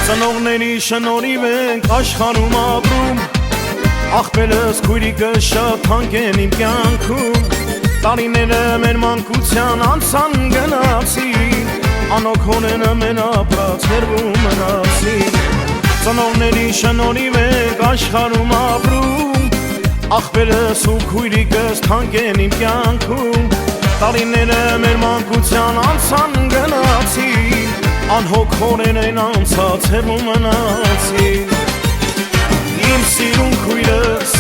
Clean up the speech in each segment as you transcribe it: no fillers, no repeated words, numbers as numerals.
Ծնողների շնորհիվ ենք աշխարհում ապրում, աղբերս քույրիկս շատ թանկ են իմ կյանքում, տարիները մեր մանկության անցան գնացին, անոք հոնենը մեն ապրած հերվում մնացին։ Ծնողների շնորհիվ ենք աշխարհում ապրում, աղբերս ու քույրիկս թանկ են իմ կյանքում, տարիները մեր մանկության անցան գնացին, անհոգ հորեն են անցած հերվում մնացին։ Իմ սիրուն քույրս,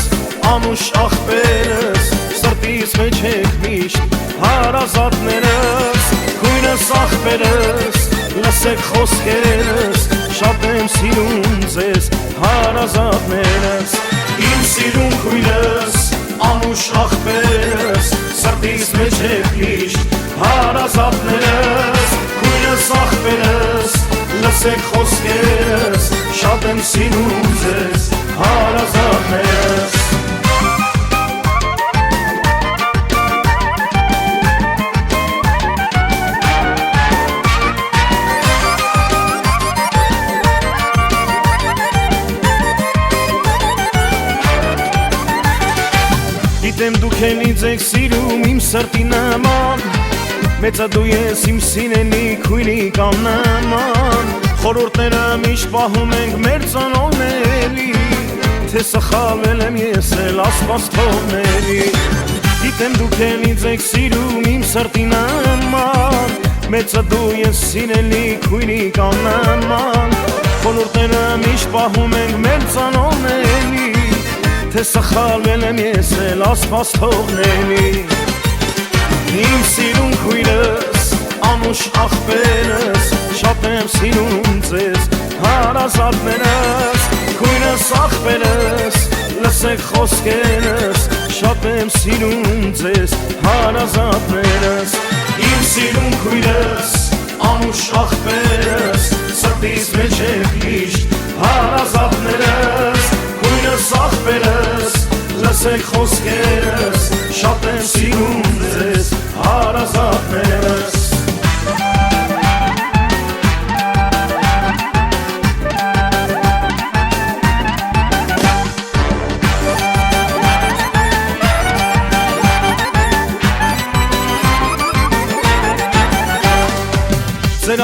անուշ աղբերս, սրտիս մեջ եք միշտ հարազատներս, քույրս աղբերս, լսեք խոսքերս, շատ եմ սիրում ձեզ հարազատներս։ Իմ սիրուն քույրս, անուշ աղբերս, սրտիս մեջ եք միշտ հարազատներս, քույրս աղբերս, լսեք խոսքերս, շատ եմ սիրում ձեզ հարազատներս։ Գիտեմ դուք էլ ինձ եք սիրում իմ սրտի նման, մեծը դու ես իմ սիրելի քույրիկան նման, խորհուրդները միշտ պահում ենք մեր ծնողների, թե սխալվել եմ ես էլ Աստված թողների։ Գիտեմ դուք էլ ինձ եք սիրում իմ սրտի նման, մեծը դու ես սիրելի քույրիկան նման, խորհուրդները միշտ պահում ենք մեր ծնողների, թե սխալվել եմ ես էլ Աստված թողների։ Իմ սիրուն քույրս, անուշ աղբերս, շատ եմ սիրում ձեզ հարազատներս, քույրս աղբերս, լսեք խոսքերս, շատ եմ սիրում ձեզ հարազատներս։ Իմ սիրուն քույրս, անուշ աղբերս, սրտիս մեջ եք միշտ հարազատներս, քույրս աղբերս, լսեք խոսքերս, շատ եմ սիրում ձեզ հարազատներս։ Ձեր